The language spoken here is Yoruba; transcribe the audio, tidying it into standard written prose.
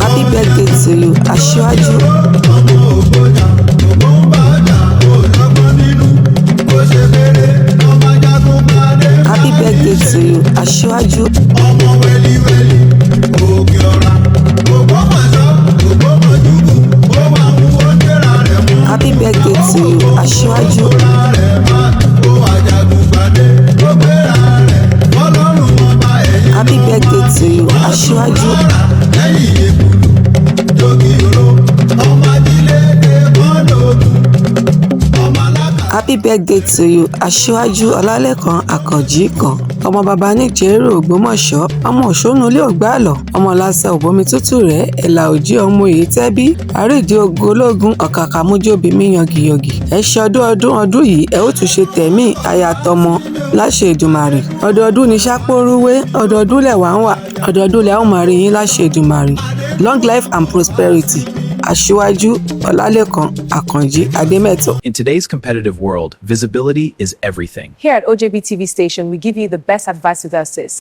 Happy birthday to you, Asiwaju. Happy birthday to you, Asiwaju. Happy birthday to you, Asiwaju. Happy birthday to you, Asiwaju. Happy birthday to you, Asiwaju Olalekan Akanji kan. Ọmọ bàbá ní Jẹ́rò Ògbómọ̀ṣọ́, ọmọ òṣónúlé ògbàlọ̀, ọmọ lásà òbómi tútù rẹ̀, ẹ̀là òjì ọmọ èyí tẹ́bí, àrídìí ogun ológun ọ̀kàkà mójóbi mí yangiyọ̀gì. Ẹ ṣe ọdún yìí, ẹ ó tún ṣe tẹ̀mí ayatọmọ láṣẹ Èdùmàrè. Ọdọọdún ni ṣàpórúwé, ọdọọdún lẹ̀ wá ń wà, ọdọọdún lẹ̀ ó máa rí yín láṣẹ Èdùmàrè. Long life and prosperity. Asiwaju Olalekan Akanji Ademeto. In today's competitive world, visibility is everything. Here at OJB TV station, we give you the best advice with our sis.